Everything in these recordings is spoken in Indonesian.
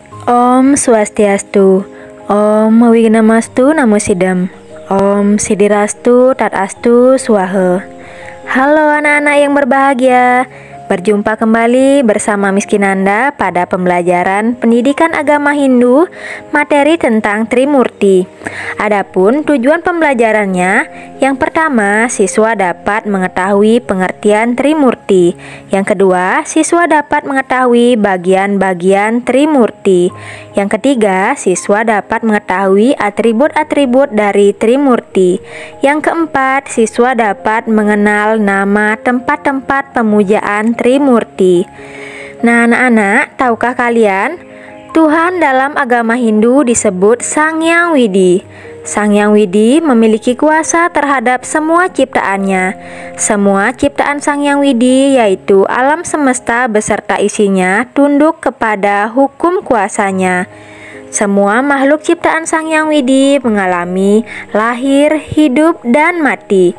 Om Swastiastu, Om Wignamastu Namo Sidam, Om Sidirastu Tatastu Swaha. Halo anak-anak yang berbahagia, berjumpa kembali bersama Miss Kinanda pada pembelajaran pendidikan agama Hindu, materi tentang Trimurti. Adapun tujuan pembelajarannya, yang pertama, siswa dapat mengetahui pengertian Trimurti. Yang kedua, siswa dapat mengetahui bagian-bagian Trimurti. Yang ketiga, siswa dapat mengetahui atribut-atribut dari Trimurti. Yang keempat, siswa dapat mengenal nama tempat-tempat pemujaan Trimurti. Nah, anak-anak, tahukah kalian, Tuhan dalam agama Hindu disebut Sang Hyang Widi. Sang Hyang Widi memiliki kuasa terhadap semua ciptaannya. Semua ciptaan Sang Hyang Widi, yaitu alam semesta beserta isinya, tunduk kepada hukum kuasanya. Semua makhluk ciptaan Sang Hyang Widi mengalami lahir, hidup, dan mati.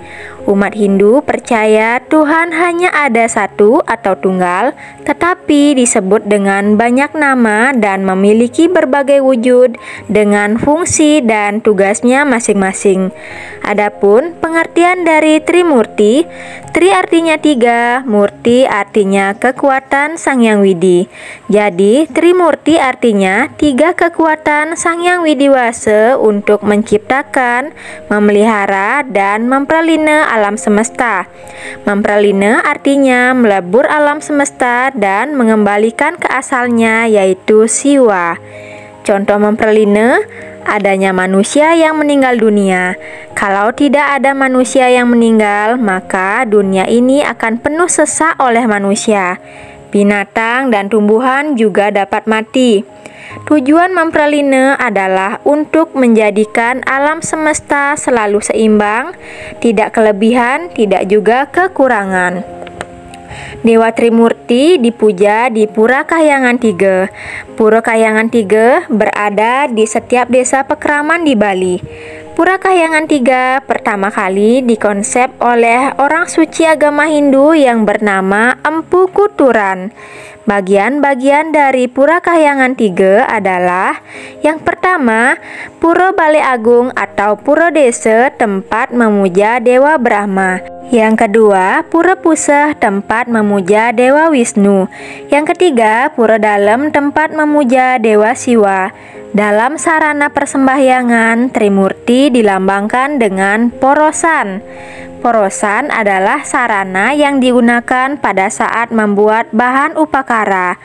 Umat Hindu percaya Tuhan hanya ada satu atau tunggal, tetapi disebut dengan banyak nama dan memiliki berbagai wujud dengan fungsi dan tugasnya masing-masing. Adapun pengertian dari Trimurti, Tri artinya tiga, Murti artinya kekuatan Sang Hyang Widi. Jadi Trimurti artinya tiga kekuatan Sang Hyang Widiwasa untuk menciptakan, memelihara, dan memperlina alam semesta. Memperlina artinya melebur alam semesta dan mengembalikan ke asalnya, yaitu Siwa. Contoh memperlina, adanya manusia yang meninggal dunia. Kalau tidak ada manusia yang meninggal, maka dunia ini akan penuh sesak oleh manusia. Binatang dan tumbuhan juga dapat mati. Tujuan memperlina adalah untuk menjadikan alam semesta selalu seimbang, tidak kelebihan, tidak juga kekurangan. Dewa Trimurti dipuja di Pura Kahyangan 3. Pura Kahyangan 3 berada di setiap desa pekeraman di Bali. Pura Kahyangan 3 pertama kali dikonsep oleh orang suci agama Hindu yang bernama Empu Kuturan. Bagian-bagian dari Pura Kahyangan 3 adalah: yang pertama, Pura Balai Agung atau Pura Desa, tempat memuja Dewa Brahma. Yang kedua, Pura Pusah, tempat memuja Dewa Wisnu. Yang ketiga, Pura Dalem, tempat memuja Dewa Siwa. Dalam sarana persembahyangan, Trimurti dilambangkan dengan porosan. Porosan adalah sarana yang digunakan pada saat membuat bahan upakara.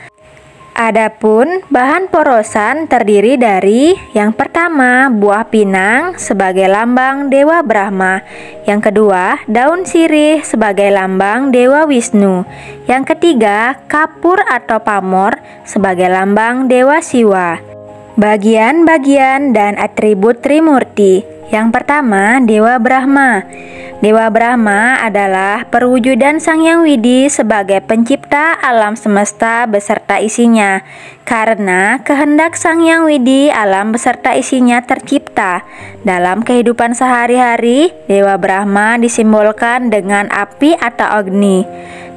Adapun bahan porosan terdiri dari: yang pertama, buah pinang sebagai lambang Dewa Brahma. Yang kedua, daun sirih sebagai lambang Dewa Wisnu. Yang ketiga, kapur atau pamor sebagai lambang Dewa Siwa. Bagian-bagian dan atribut Trimurti. Yang pertama, Dewa Brahma. Dewa Brahma adalah perwujudan Sang Hyang Widi sebagai pencipta alam semesta beserta isinya. Karena kehendak Sang Hyang Widi, alam beserta isinya tercipta. Dalam kehidupan sehari-hari, Dewa Brahma disimbolkan dengan api atau Agni.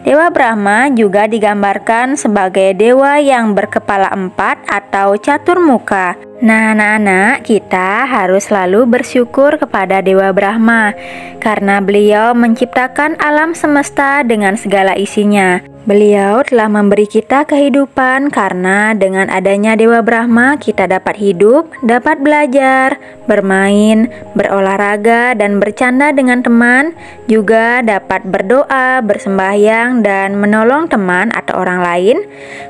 Dewa Brahma juga digambarkan sebagai dewa yang berkepala 4 atau caturmuka. Nah, anak-anak, kita harus selalu bersyukur kepada Dewa Brahma karena beliau menciptakan alam semesta dengan segala isinya. Beliau telah memberi kita kehidupan karena dengan adanya Dewa Brahma kita dapat hidup, dapat belajar, bermain, berolahraga, dan bercanda dengan teman, juga dapat berdoa, bersembahyang, dan menolong teman atau orang lain.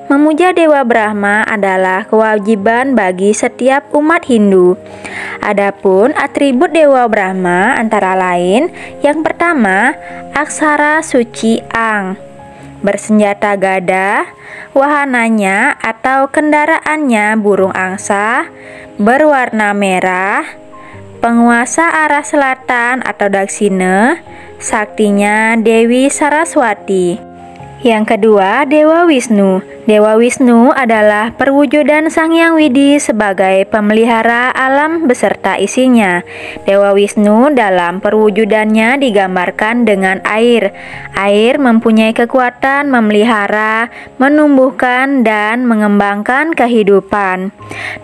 Memuja Dewa Brahma adalah kewajiban bagi setiap umat Hindu. Adapun atribut Dewa Brahma antara lain: yang pertama, aksara suci Ang. Bersenjata gada, wahananya atau kendaraannya burung angsa, berwarna merah, penguasa arah selatan atau Daksina, saktinya Dewi Saraswati. Yang kedua, Dewa Wisnu. Dewa Wisnu adalah perwujudan Sang Hyang Widi sebagai pemelihara alam beserta isinya. Dewa Wisnu dalam perwujudannya digambarkan dengan air. Air mempunyai kekuatan memelihara, menumbuhkan, dan mengembangkan kehidupan.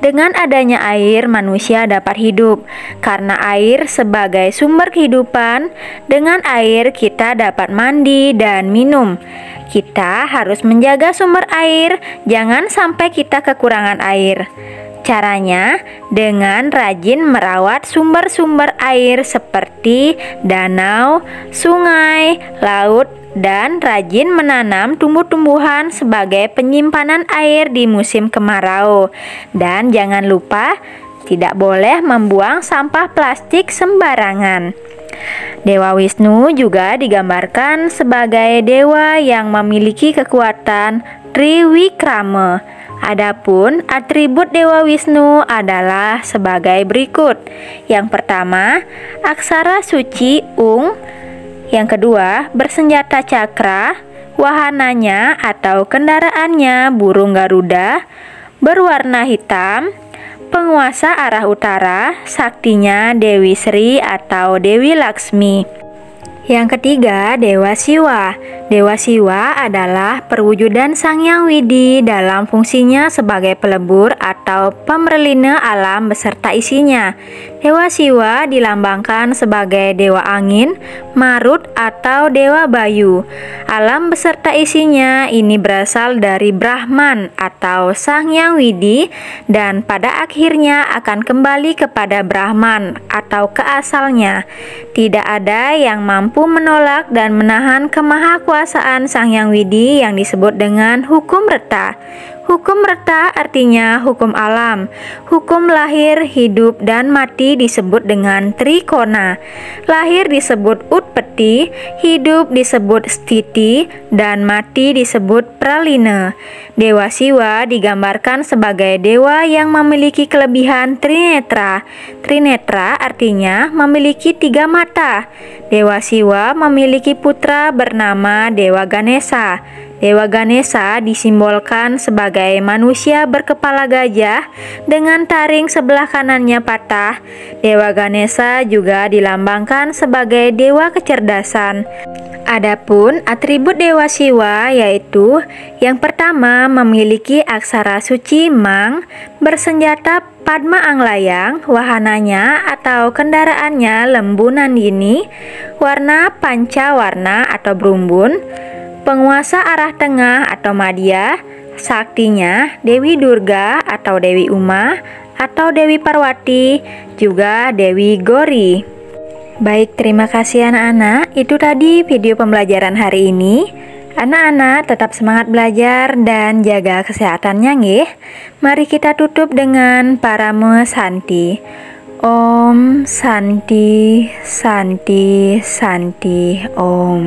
Dengan adanya air, manusia dapat hidup. Karena air sebagai sumber kehidupan, dengan air kita dapat mandi dan minum. Kita harus menjaga sumber air, jangan sampai kita kekurangan air. Caranya dengan rajin merawat sumber-sumber air seperti danau, sungai, laut, dan rajin menanam tumbuh-tumbuhan sebagai penyimpanan air di musim kemarau. Dan jangan lupa tidak boleh membuang sampah plastik sembarangan. Dewa Wisnu juga digambarkan sebagai dewa yang memiliki kekuatan Triwikrama. Adapun atribut Dewa Wisnu adalah sebagai berikut. Yang pertama, aksara suci Ung. Yang kedua, bersenjata cakra. Wahananya atau kendaraannya burung Garuda, berwarna hitam. Penguasa arah utara, saktinya Dewi Sri atau Dewi Laksmi. Yang ketiga, Dewa Siwa. Dewa Siwa adalah perwujudan Sang Hyang Widi dalam fungsinya sebagai pelebur atau pemerlina alam beserta isinya. Dewa Siwa dilambangkan sebagai dewa angin, marut, atau dewa bayu. Alam beserta isinya ini berasal dari Brahman atau Sang Hyang Widi dan pada akhirnya akan kembali kepada Brahman atau ke asalnya. Tidak ada yang mampu menolak dan menahan kemahakuasaan Sang Hyang Widi yang disebut dengan hukum reta. Hukum reta artinya hukum alam. Hukum lahir, hidup, dan mati disebut dengan trikona. Lahir disebut utpeti, hidup disebut stiti, dan mati disebut pralina. Dewa Siwa digambarkan sebagai dewa yang memiliki kelebihan trinetra. Trinetra artinya memiliki 3 mata. Dewa Siwa memiliki putra bernama Dewa Ganesha. Dewa Ganesha disimbolkan sebagai manusia berkepala gajah dengan taring sebelah kanannya patah. Dewa Ganesha juga dilambangkan sebagai dewa kecerdasan. Adapun atribut Dewa Siwa yaitu yang pertama memiliki aksara suci Mang, bersenjata Padma Anglayang, wahananya atau kendaraannya lembu Nandini, warna pancawarna atau berumbun, penguasa arah tengah atau Madya, saktinya Dewi Durga atau Dewi Uma atau Dewi Parwati, juga Dewi Gori. Baik, terima kasih anak-anak. Itu tadi video pembelajaran hari ini. Anak-anak tetap semangat belajar dan jaga kesehatannya nggih. Mari kita tutup dengan Parama Santi. Om Santi Santi Santi Om.